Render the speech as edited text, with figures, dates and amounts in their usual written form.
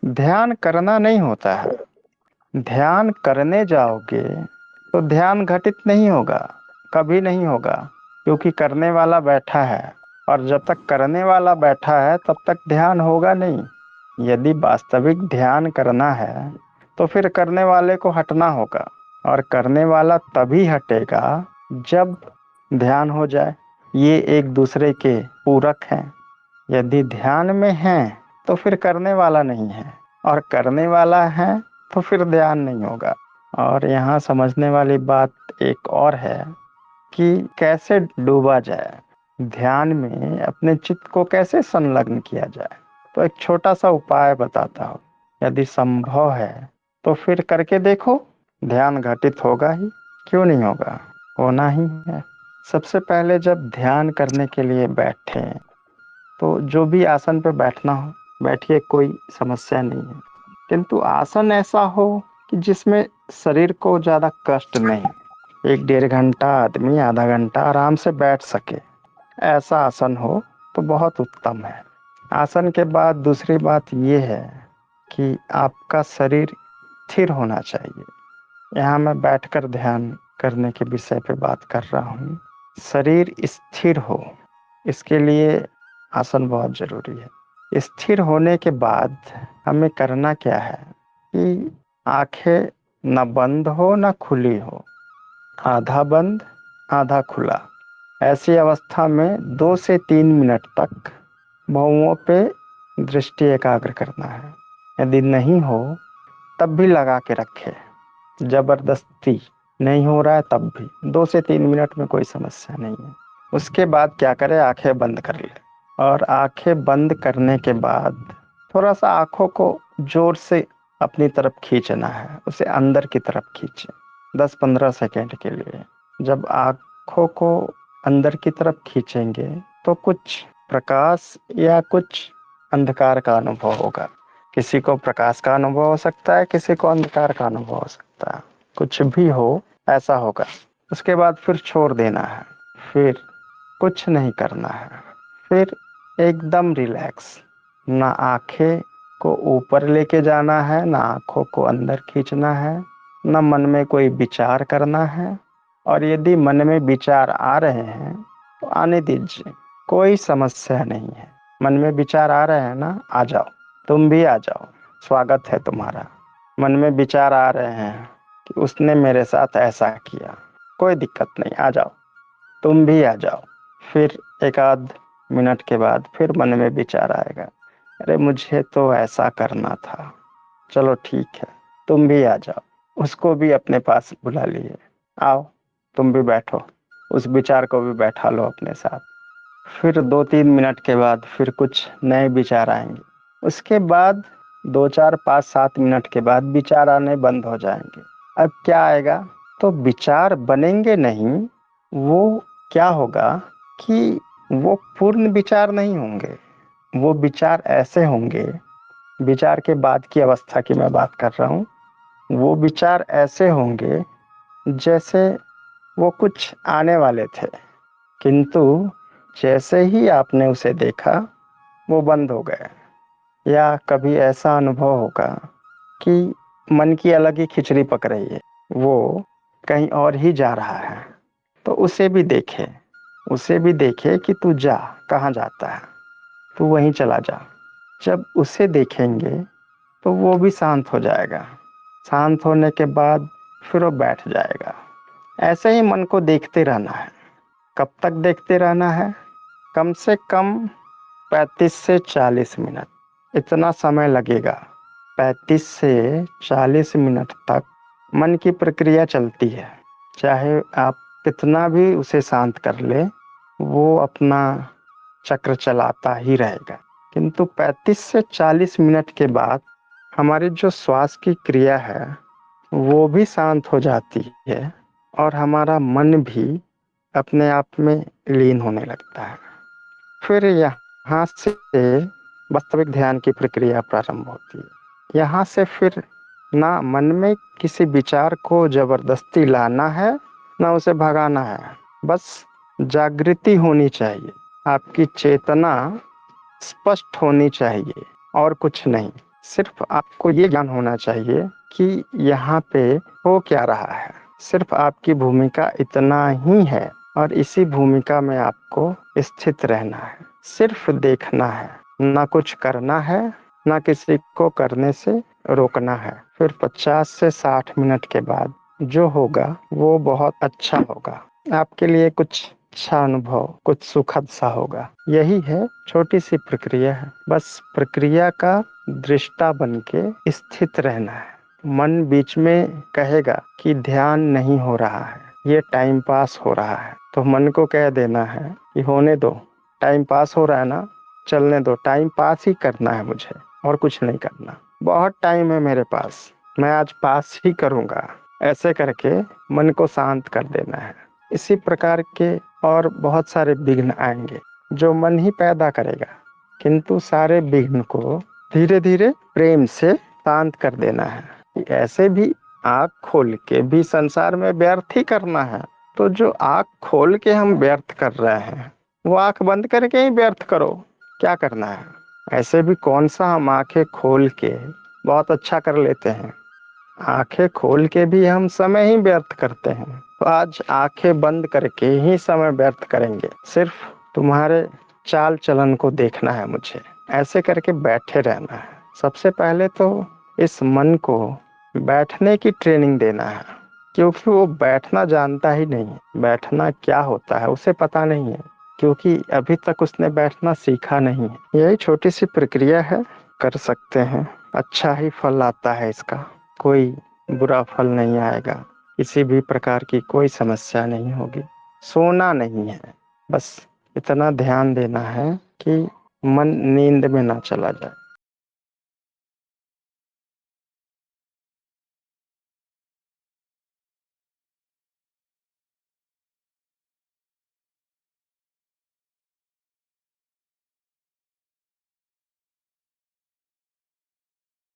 ध्यान करना नहीं होता है। ध्यान करने जाओगे तो ध्यान घटित नहीं होगा, कभी नहीं होगा, क्योंकि करने वाला बैठा है। और जब तक करने वाला बैठा है तब तक ध्यान होगा नहीं। यदि वास्तविक ध्यान करना है तो फिर करने वाले को हटना होगा, और करने वाला तभी हटेगा जब ध्यान हो जाए। ये एक दूसरे के पूरक हैं। यदि ध्यान में है तो फिर करने वाला नहीं है, और करने वाला है तो फिर ध्यान नहीं होगा। और यहाँ समझने वाली बात एक और है कि कैसे डूबा जाए, ध्यान में अपने चित्त को कैसे संलग्न किया जाए। तो एक छोटा सा उपाय बताता हूँ। यदि संभव है तो फिर करके देखो, ध्यान घटित होगा ही, क्यों नहीं होगा, होना ही है। सबसे पहले जब ध्यान करने के लिए बैठे तो जो भी आसन पे बैठना हो बैठिए, कोई समस्या नहीं है। किंतु आसन ऐसा हो कि जिसमें शरीर को ज़्यादा कष्ट नहीं। 1 डेढ़ घंटा आदमी आधा घंटा आराम से बैठ सके, ऐसा आसन हो तो बहुत उत्तम है। आसन के बाद दूसरी बात ये है कि आपका शरीर स्थिर होना चाहिए। यहाँ मैं बैठकर ध्यान करने के विषय पे बात कर रहा हूँ। शरीर स्थिर हो, इसके लिए आसन बहुत जरूरी है। स्थिर होने के बाद हमें करना क्या है कि आंखें न बंद हो न खुली हो, आधा बंद आधा खुला। ऐसी अवस्था में 2 से 3 मिनट तक भौंहों पे दृष्टि एकाग्र करना है। यदि नहीं हो तब भी लगा के रखे, जबरदस्ती नहीं हो रहा है तब भी 2 से 3 मिनट में कोई समस्या नहीं है। उसके बाद क्या करें, आंखें बंद कर ले। और आंखें बंद करने के बाद थोड़ा सा आंखों को जोर से अपनी तरफ खींचना है, उसे अंदर की तरफ खींचे 10-15 सेकेंड के लिए। जब आंखों को अंदर की तरफ खींचेंगे तो कुछ प्रकाश या कुछ अंधकार का अनुभव होगा। किसी को प्रकाश का अनुभव हो सकता है, किसी को अंधकार का अनुभव हो सकता है, कुछ भी हो ऐसा होगा। उसके बाद फिर छोड़ देना है, फिर कुछ नहीं करना है, फिर एकदम रिलैक्स। ना आंखें को ऊपर लेके जाना है, ना आंखों को अंदर खींचना है, ना मन में कोई विचार करना है। और यदि मन में विचार आ रहे हैं तो आने दीजिए, कोई समस्या नहीं है। मन में विचार आ रहे हैं ना, आ जाओ, तुम भी आ जाओ, स्वागत है तुम्हारा। मन में विचार आ रहे हैं कि उसने मेरे साथ ऐसा किया, कोई दिक्कत नहीं, आ जाओ, तुम भी आ जाओ। फिर 1 आध मिनट के बाद फिर मन में विचार आएगा, अरे मुझे तो ऐसा करना था, चलो ठीक है, तुम भी आ जाओ। उसको भी अपने पास बुला लिए, आओ तुम भी बैठो, उस विचार को भी बैठा लो अपने साथ। फिर 2-3 मिनट के बाद फिर कुछ नए विचार आएंगे। उसके बाद 2 4 5 7 मिनट के बाद विचार आने बंद हो जाएंगे। अब क्या आएगा, तो विचार बनेंगे नहीं। वो क्या होगा कि वो पूर्ण विचार नहीं होंगे, वो विचार ऐसे होंगे, विचार के बाद की अवस्था की मैं बात कर रहा हूँ। वो विचार ऐसे होंगे जैसे वो कुछ आने वाले थे, किंतु जैसे ही आपने उसे देखा वो बंद हो गए। या कभी ऐसा अनुभव होगा कि मन की अलग ही खिचड़ी पक रही है, वो कहीं और ही जा रहा है, तो उसे भी देखे, उसे भी देखे कि तू जा, कहाँ जाता है, तू वहीं चला जा। जब उसे देखेंगे तो वो भी शांत हो जाएगा। शांत होने के बाद फिर वो बैठ जाएगा। ऐसे ही मन को देखते रहना है। कब तक देखते रहना है, कम से कम 35 से 40 मिनट, इतना समय लगेगा। 35 से 40 मिनट तक मन की प्रक्रिया चलती है। चाहे आप कितना भी उसे शांत कर ले, वो अपना चक्र चलाता ही रहेगा। किंतु 35 से 40 मिनट के बाद हमारी जो श्वास की क्रिया है वो भी शांत हो जाती है, और हमारा मन भी अपने आप में लीन होने लगता है। फिर यहाँ से वास्तविक ध्यान की प्रक्रिया प्रारंभ होती है। यहाँ से फिर ना मन में किसी विचार को जबरदस्ती लाना है, ना उसे भगाना है। बस जागृति होनी चाहिए, आपकी चेतना स्पष्ट होनी चाहिए, और कुछ नहीं। सिर्फ आपको ये ज्ञान होना चाहिए कि यहाँ पे हो क्या रहा है। सिर्फ आपकी भूमिका इतना ही है और इसी भूमिका में आपको स्थित रहना है। सिर्फ देखना है, ना कुछ करना है, ना किसी को करने से रोकना है। फिर 50 से 60 मिनट के बाद जो होगा वो बहुत अच्छा होगा। आपके लिए कुछ अच्छा अनुभव, कुछ सुखद सा होगा। यही है, छोटी सी प्रक्रिया है। बस प्रक्रिया का दृष्टा बन के स्थित रहना है। मन बीच में कहेगा कि ध्यान नहीं हो रहा है, ये टाइम पास हो रहा है, तो मन को कह देना है कि होने दो, टाइम पास हो रहा है ना, चलने दो। टाइम पास ही करना है मुझे, और कुछ नहीं करना। बहुत टाइम है मेरे पास, मैं आज पास ही करूँगा। ऐसे करके मन को शांत कर देना है। इसी प्रकार के और बहुत सारे विघ्न आएंगे जो मन ही पैदा करेगा, किंतु सारे विघ्न को धीरे धीरे प्रेम से शांत कर देना है। ऐसे भी आँख खोल के भी संसार में व्यर्थ ही करना है। तो जो आँख खोल के हम व्यर्थ कर रहे हैं, वो आँख बंद करके ही व्यर्थ करो। क्या करना है? ऐसे भी कौन सा हम आंखें खोल के बहुत अच्छा कर लेते हैं। आंखें खोल के भी हम समय ही व्यर्थ करते हैं। तो आज आंखें बंद करके ही समय व्यर्थ करेंगे। सिर्फ तुम्हारे चाल चलन को देखना है मुझे। ऐसे करके बैठे रहना है। सबसे पहले तो इस मन को बैठने की ट्रेनिंग देना है, क्योंकि वो बैठना जानता ही नहीं है। बैठना क्या होता है उसे पता नहीं है, क्योंकि अभी तक उसने बैठना सीखा नहीं है। यही छोटी सी प्रक्रिया है, कर सकते हैं। अच्छा ही फल आता है इसका, कोई बुरा फल नहीं आएगा। किसी भी प्रकार की कोई समस्या नहीं होगी। सोना नहीं है, बस इतना ध्यान देना है कि मन नींद में ना चला जाए।